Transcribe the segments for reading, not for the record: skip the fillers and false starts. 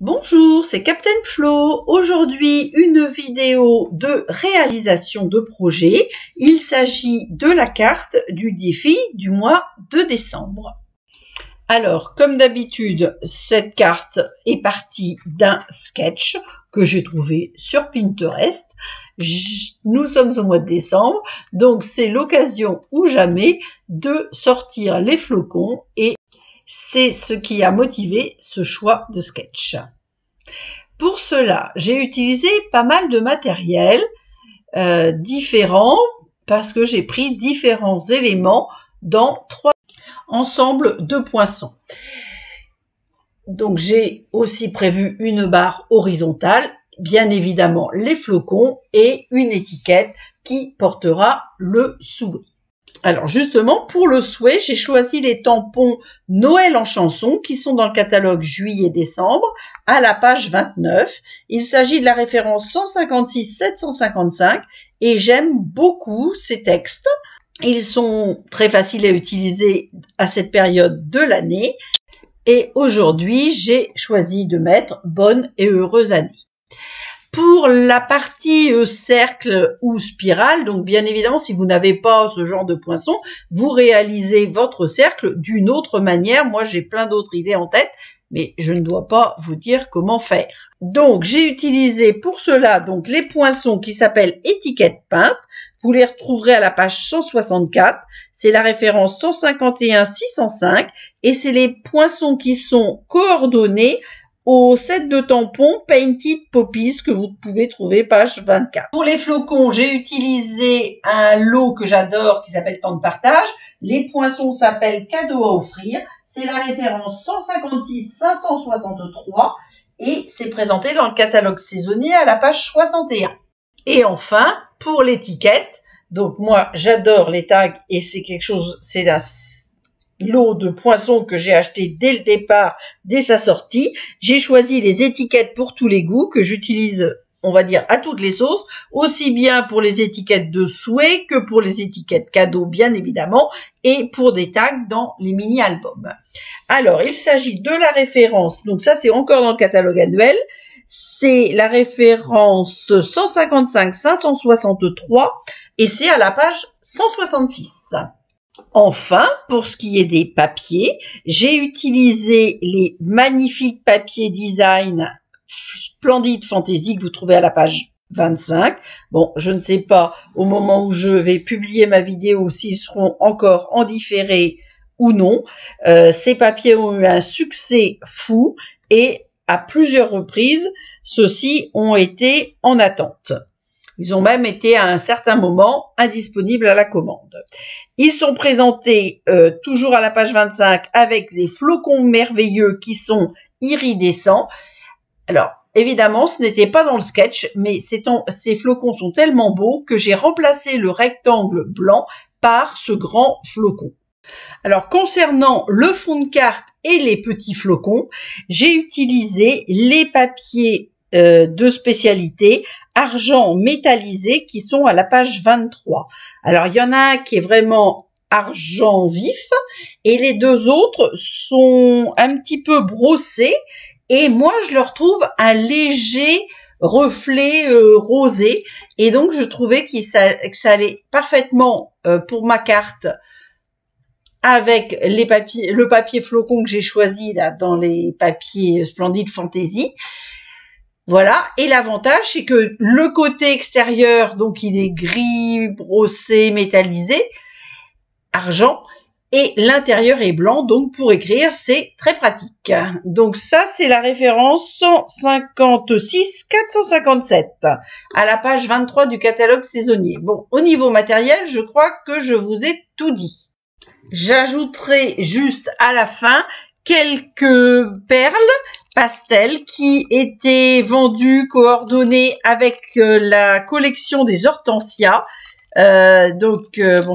Bonjour, c'est Captain Flo. Aujourd'hui, une vidéo de réalisation de projet. Il s'agit de la carte du défi du mois de décembre. Alors, comme d'habitude, cette carte est partie d'un sketch que j'ai trouvé sur Pinterest. Nous sommes au mois de décembre, donc c'est l'occasion ou jamais de sortir les flocons et c'est ce qui a motivé ce choix de sketch. Pour cela, j'ai utilisé pas mal de matériel différents parce que j'ai pris différents éléments dans trois ensembles de poinçons. Donc, j'ai aussi prévu une barre horizontale, bien évidemment les flocons et une étiquette qui portera le souhait. Alors justement, pour le souhait, j'ai choisi les tampons Noël en chanson qui sont dans le catalogue juillet-décembre à la page 29. Il s'agit de la référence 156-755 et j'aime beaucoup ces textes. Ils sont très faciles à utiliser à cette période de l'année. Et aujourd'hui, j'ai choisi de mettre « Bonne et heureuse année ». Pour la partie cercle ou spirale, donc bien évidemment, si vous n'avez pas ce genre de poinçon, vous réalisez votre cercle d'une autre manière. Moi, j'ai plein d'autres idées en tête, mais je ne dois pas vous dire comment faire. Donc, j'ai utilisé pour cela donc les poinçons qui s'appellent étiquettes peintes. Vous les retrouverez à la page 164. C'est la référence 151-605 et c'est les poinçons qui sont coordonnés au set de tampons Painted Poppies que vous pouvez trouver page 24. Pour les flocons, j'ai utilisé un lot que j'adore qui s'appelle Temps de partage. Les poinçons s'appellent Cadeau à offrir. C'est la référence 156-563 et c'est présenté dans le catalogue saisonnier à la page 61. Et enfin, pour l'étiquette, donc moi j'adore les tags et c'est quelque chose, c'est un lot de poinçons que j'ai acheté dès le départ, dès sa sortie. J'ai choisi les étiquettes pour tous les goûts que j'utilise, on va dire, à toutes les sauces, aussi bien pour les étiquettes de souhait que pour les étiquettes cadeaux, bien évidemment, et pour des tags dans les mini-albums. Alors, il s'agit de la référence, donc ça c'est encore dans le catalogue annuel, c'est la référence 155-563 et c'est à la page 166. Enfin, pour ce qui est des papiers, j'ai utilisé les magnifiques papiers design Splendid Fantasy que vous trouvez à la page 25. Bon, je ne sais pas au moment où je vais publier ma vidéo s'ils seront encore en différé ou non. Ces papiers ont eu un succès fou et à plusieurs reprises, ceux-ci ont été en attente. Ils ont même été à un certain moment indisponibles à la commande. Ils sont présentés toujours à la page 25 avec les flocons merveilleux qui sont iridescents. Alors, évidemment, ce n'était pas dans le sketch, mais ces flocons sont tellement beaux que j'ai remplacé le rectangle blanc par ce grand flocon. Alors, concernant le fond de carte et les petits flocons, j'ai utilisé les papiers de spécialité argent métallisé qui sont à la page 23. Alors, il y en a un qui est vraiment argent vif et les deux autres sont un petit peu brossés et moi, je leur trouve un léger reflet rosé et donc je trouvais que ça allait parfaitement pour ma carte avec le papier flocon que j'ai choisi là dans les papiers Splendid Fantasy. Voilà, et l'avantage, c'est que le côté extérieur, donc il est gris, brossé, métallisé, argent, et l'intérieur est blanc, donc pour écrire, c'est très pratique. Donc ça, c'est la référence 156-457, à la page 23 du catalogue saisonnier. Bon, au niveau matériel, je crois que je vous ai tout dit. J'ajouterai juste à la fin quelques perles pastel qui étaient vendues, coordonnées avec la collection des hortensias. Bon,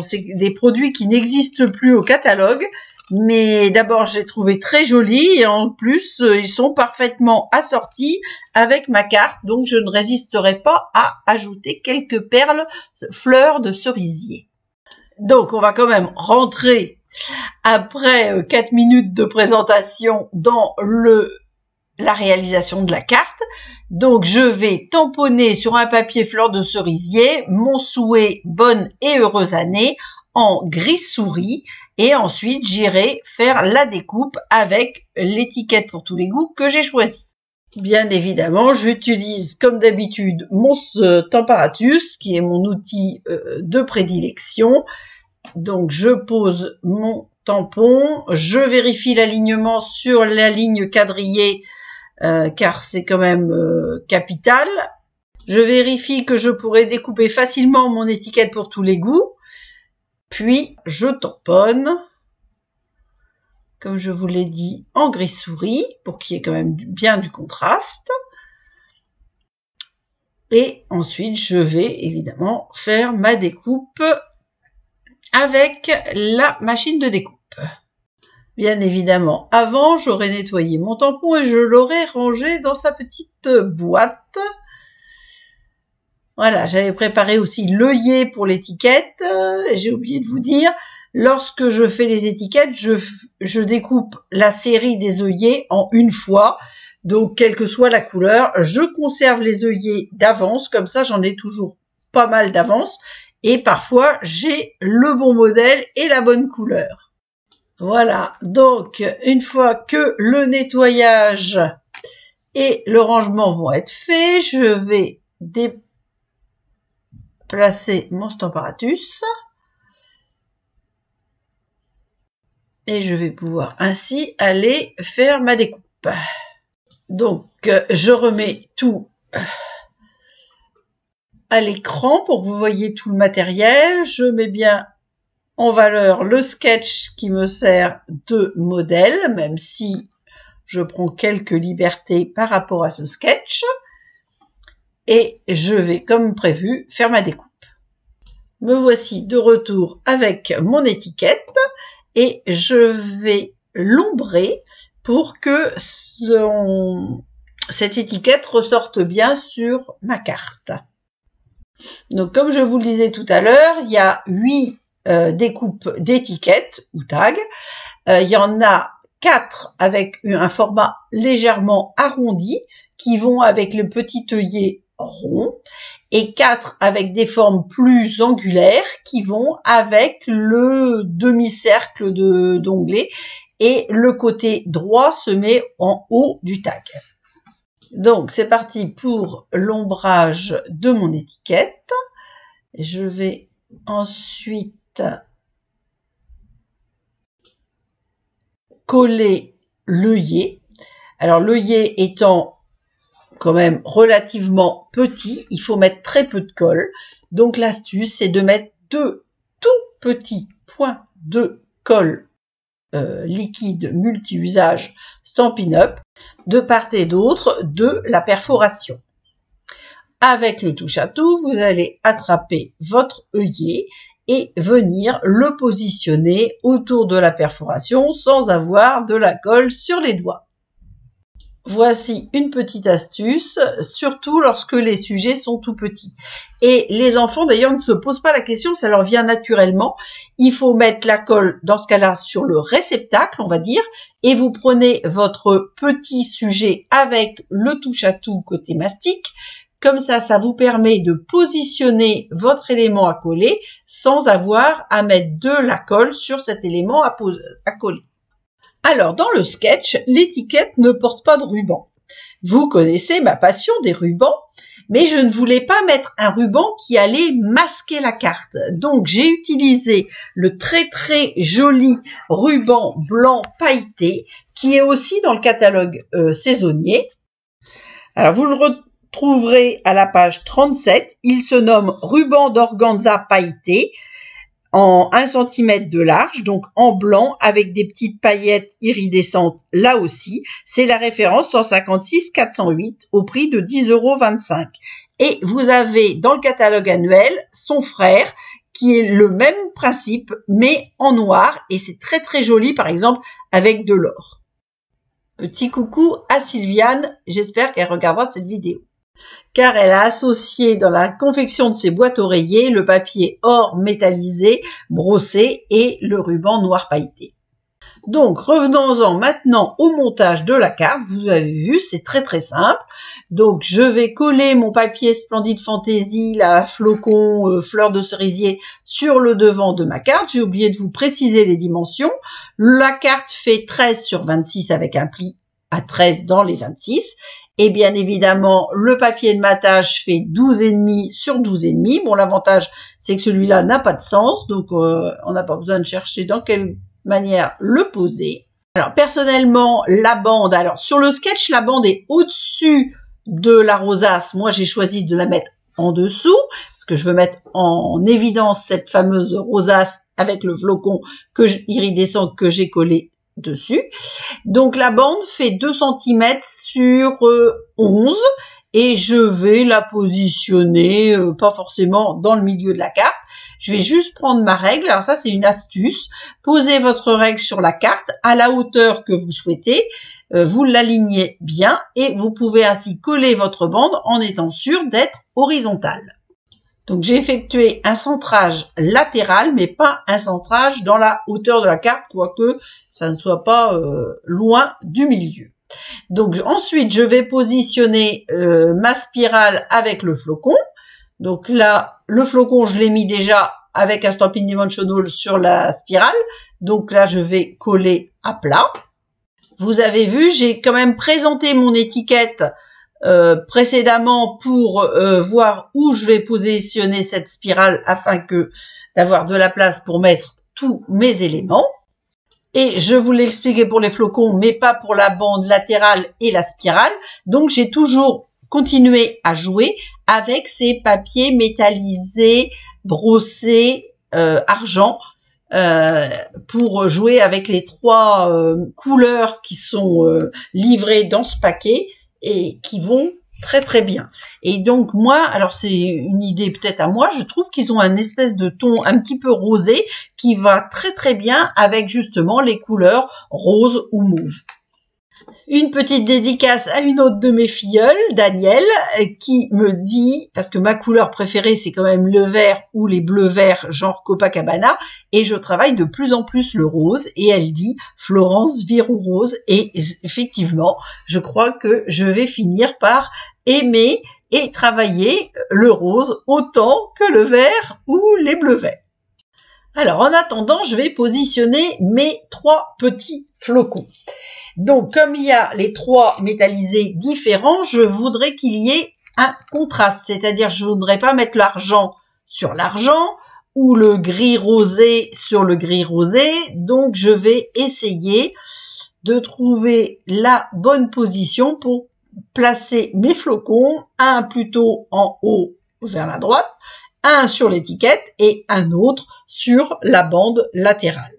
c'est des produits qui n'existent plus au catalogue, mais d'abord j'ai trouvé très jolis et en plus ils sont parfaitement assortis avec ma carte, donc je ne résisterai pas à ajouter quelques perles fleurs de cerisier. Donc on va quand même rentrer après 4 minutes de présentation dans le la réalisation de la carte. Donc, je vais tamponner sur un papier fleur de cerisier mon souhait bonne et heureuse année en gris souris. Et ensuite, j'irai faire la découpe avec l'étiquette pour tous les goûts que j'ai choisie. Bien évidemment, j'utilise comme d'habitude mon Temparatus, qui est mon outil de prédilection. Donc, je pose mon tampon, je vérifie l'alignement sur la ligne quadrillée, car c'est quand même capital. Je vérifie que je pourrai découper facilement mon étiquette pour tous les goûts. Puis, je tamponne, comme je vous l'ai dit, en gris souris, pour qu'il y ait quand même bien du contraste. Et ensuite, je vais évidemment faire ma découpe avec la machine de découpe. Bien évidemment, avant, j'aurais nettoyé mon tampon et je l'aurais rangé dans sa petite boîte. Voilà, j'avais préparé aussi l'œillet pour l'étiquette. J'ai oublié de vous dire, lorsque je fais les étiquettes, je découpe la série des œillets en une fois. Donc, quelle que soit la couleur, je conserve les œillets d'avance. Comme ça, j'en ai toujours pas mal d'avance. Et parfois, j'ai le bon modèle et la bonne couleur. Voilà, donc une fois que le nettoyage et le rangement vont être faits, je vais déplacer mon Temparatus et je vais pouvoir ainsi aller faire ma découpe. Donc, je remets tout à l'écran pour que vous voyez tout le matériel. Je mets bien en valeur le sketch qui me sert de modèle, même si je prends quelques libertés par rapport à ce sketch. Et je vais, comme prévu, faire ma découpe. Me voici de retour avec mon étiquette et je vais l'ombrer pour que cette étiquette ressorte bien sur ma carte. Donc, comme je vous le disais tout à l'heure, il y a 8 découpes d'étiquettes ou tags. Il y en a 4 avec un format légèrement arrondi qui vont avec le petit œillet rond et 4 avec des formes plus angulaires qui vont avec le demi-cercle d'onglet et le côté droit se met en haut du tag. Donc, c'est parti pour l'ombrage de mon étiquette. Je vais ensuite coller l'œillet. Alors, l'œillet étant quand même relativement petit, il faut mettre très peu de colle. Donc, l'astuce, c'est de mettre 2 tout petits points de colle liquide multi-usage Stampin' Up de part et d'autre de la perforation. Avec le touche-à-tout, vous allez attraper votre œillet et venir le positionner autour de la perforation sans avoir de la colle sur les doigts. Voici une petite astuce, surtout lorsque les sujets sont tout petits. Et les enfants, d'ailleurs, ne se posent pas la question, ça leur vient naturellement. Il faut mettre la colle, dans ce cas-là, sur le réceptacle, on va dire, et vous prenez votre petit sujet avec le touche-à-tout côté mastic. Comme ça, ça vous permet de positionner votre élément à coller sans avoir à mettre de la colle sur cet élément à coller. Alors, dans le sketch, l'étiquette ne porte pas de ruban. Vous connaissez ma passion des rubans, mais je ne voulais pas mettre un ruban qui allait masquer la carte. Donc, j'ai utilisé le très très joli ruban blanc pailleté qui est aussi dans le catalogue saisonnier. Alors, vous le retrouverez à la page 37. Il se nomme ruban d'organza pailleté en 1 cm de large, donc en blanc avec des petites paillettes iridescentes là aussi. C'est la référence 156 408 au prix de 10,25 €. Et vous avez dans le catalogue annuel son frère qui est le même principe mais en noir et c'est très très joli par exemple avec de l'or. Petit coucou à Sylviane, j'espère qu'elle regardera cette vidéo. Car elle a associé dans la confection de ses boîtes oreillers le papier or métallisé, brossé et le ruban noir pailleté. Donc, revenons-en maintenant au montage de la carte. Vous avez vu, c'est très très simple. Donc, je vais coller mon papier Splendide Fantasy, la flocon fleur de cerisier sur le devant de ma carte. J'ai oublié de vous préciser les dimensions. La carte fait 13 sur 26 avec un pli à 13 dans les 26. Et bien évidemment, le papier de matage fait 12,5 sur 12,5. Bon, l'avantage, c'est que celui-là n'a pas de sens. Donc, on n'a pas besoin de chercher dans quelle manière le poser. Alors personnellement, la bande, alors sur le sketch, la bande est au-dessus de la rosace. Moi, j'ai choisi de la mettre en dessous parce que je veux mettre en évidence cette fameuse rosace avec le flocon iridescent que j'ai collé dessus. Donc la bande fait 2 cm sur 11 et je vais la positionner pas forcément dans le milieu de la carte. Je vais juste prendre ma règle. Alors ça, c'est une astuce. Posez votre règle sur la carte à la hauteur que vous souhaitez. Vous l'alignez bien et vous pouvez ainsi coller votre bande en étant sûr d'être horizontale. Donc j'ai effectué un centrage latéral, mais pas un centrage dans la hauteur de la carte, quoique ça ne soit pas loin du milieu. Donc ensuite, je vais positionner ma spirale avec le flocon. Donc là, le flocon, je l'ai mis déjà avec un Stampin' Dimensional sur la spirale. Donc là, je vais coller à plat. Vous avez vu, j'ai quand même présenté mon étiquette précédemment pour voir où je vais positionner cette spirale afin d'avoir de la place pour mettre tous mes éléments. Et je vous l'ai expliqué pour les flocons, mais pas pour la bande latérale et la spirale. Donc, j'ai toujours continué à jouer avec ces papiers métallisés, brossés, argent, pour jouer avec les 3 couleurs qui sont livrées dans ce paquet et qui vont très très bien. Et donc moi, alors c'est une idée peut-être à moi, je trouve qu'ils ont un espèce de ton un petit peu rosé qui va très très bien avec justement les couleurs rose ou mauve. Une petite dédicace à une autre de mes filleules, Danielle, qui me dit, parce que ma couleur préférée c'est quand même le vert ou les bleus verts genre Copacabana, et je travaille de plus en plus le rose, et elle dit Florence Virou rose, et effectivement, je crois que je vais finir par aimer et travailler le rose autant que le vert ou les bleus verts. Alors en attendant, je vais positionner mes 3 petits flocons. Donc, comme il y a les 3 métallisés différents, je voudrais qu'il y ait un contraste. C'est-à-dire, je voudrais pas mettre l'argent sur l'argent ou le gris rosé sur le gris rosé. Donc, je vais essayer de trouver la bonne position pour placer mes flocons, un plutôt en haut vers la droite, un sur l'étiquette et un autre sur la bande latérale.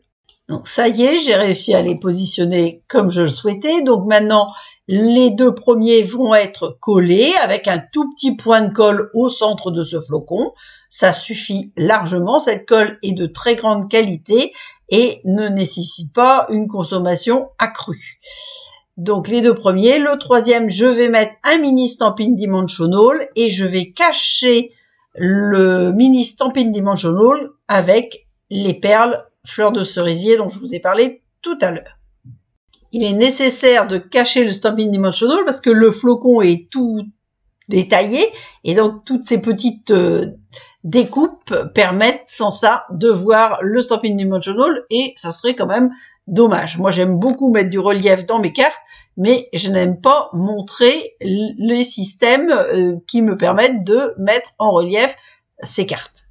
Donc ça y est, j'ai réussi à les positionner comme je le souhaitais. Donc maintenant, les 2 premiers vont être collés avec un tout petit point de colle au centre de ce flocon. Ça suffit largement. Cette colle est de très grande qualité et ne nécessite pas une consommation accrue. Donc les 2 premiers. Le 3e, je vais mettre un mini Stampin' Dimensional et je vais cacher le mini Stampin' Dimensional avec les perles fleur de cerisier dont je vous ai parlé tout à l'heure. Il est nécessaire de cacher le Stampin' Dimensional parce que le flocon est tout détaillé et donc toutes ces petites découpes permettent sans ça de voir le Stampin' Dimensional et ça serait quand même dommage. Moi j'aime beaucoup mettre du relief dans mes cartes mais je n'aime pas montrer les systèmes qui me permettent de mettre en relief ces cartes.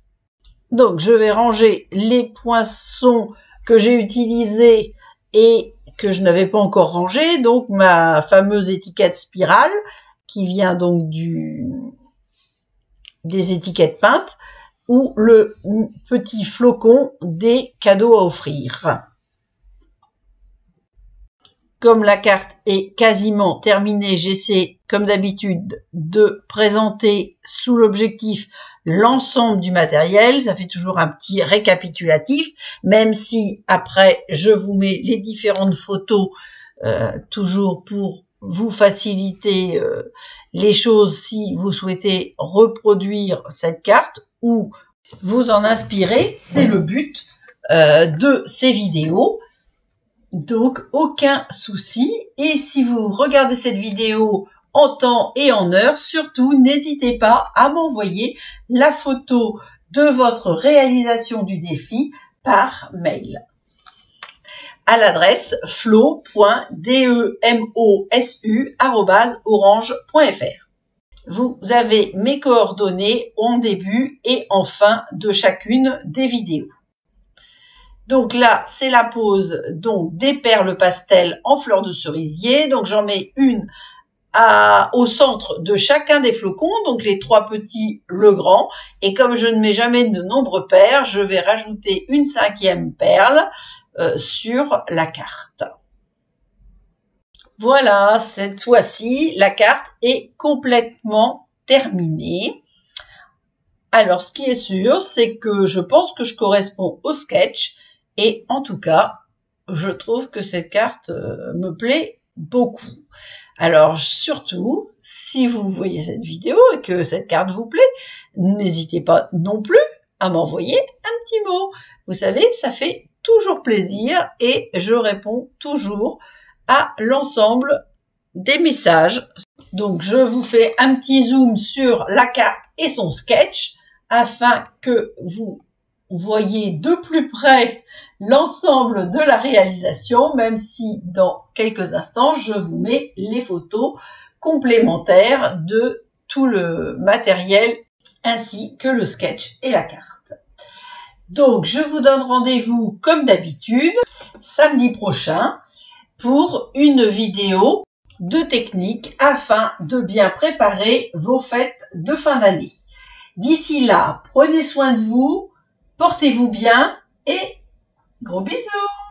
Donc, je vais ranger les poinçons que j'ai utilisés et que je n'avais pas encore rangés. Donc, ma fameuse étiquette spirale qui vient donc des étiquettes peintes ou le petit flocon des cadeaux à offrir. Comme la carte est quasiment terminée, j'essaie, comme d'habitude, de présenter sous l'objectif l'ensemble du matériel. Ça fait toujours un petit récapitulatif, même si après, je vous mets les différentes photos, toujours pour vous faciliter les choses si vous souhaitez reproduire cette carte ou vous en inspirer. C'est le but de ces vidéos. Donc, aucun souci. Et si vous regardez cette vidéo en temps et en heure, surtout, n'hésitez pas à m'envoyer la photo de votre réalisation du défi par mail à l'adresse flo.demosu@orange.fr. Vous avez mes coordonnées en début et en fin de chacune des vidéos. Donc là, c'est la pose donc des perles pastel en fleurs de cerisier. Donc j'en mets une au centre de chacun des flocons, donc les 3 petits, le grand. Et comme je ne mets jamais de nombre pair, je vais rajouter une 5e perle sur la carte. Voilà, cette fois-ci, la carte est complètement terminée. Alors, ce qui est sûr, c'est que je pense que je corresponds au sketch. Et en tout cas, je trouve que cette carte me plaît beaucoup. Alors, surtout, si vous voyez cette vidéo et que cette carte vous plaît, n'hésitez pas non plus à m'envoyer un petit mot. Vous savez, ça fait toujours plaisir et je réponds toujours à l'ensemble des messages. Donc, je vous fais un petit zoom sur la carte et son sketch afin que vous voyez de plus près l'ensemble de la réalisation, même si dans quelques instants, je vous mets les photos complémentaires de tout le matériel ainsi que le sketch et la carte. Donc, je vous donne rendez-vous comme d'habitude samedi prochain pour une vidéo de technique afin de bien préparer vos fêtes de fin d'année. D'ici là, prenez soin de vous, portez-vous bien et gros bisous!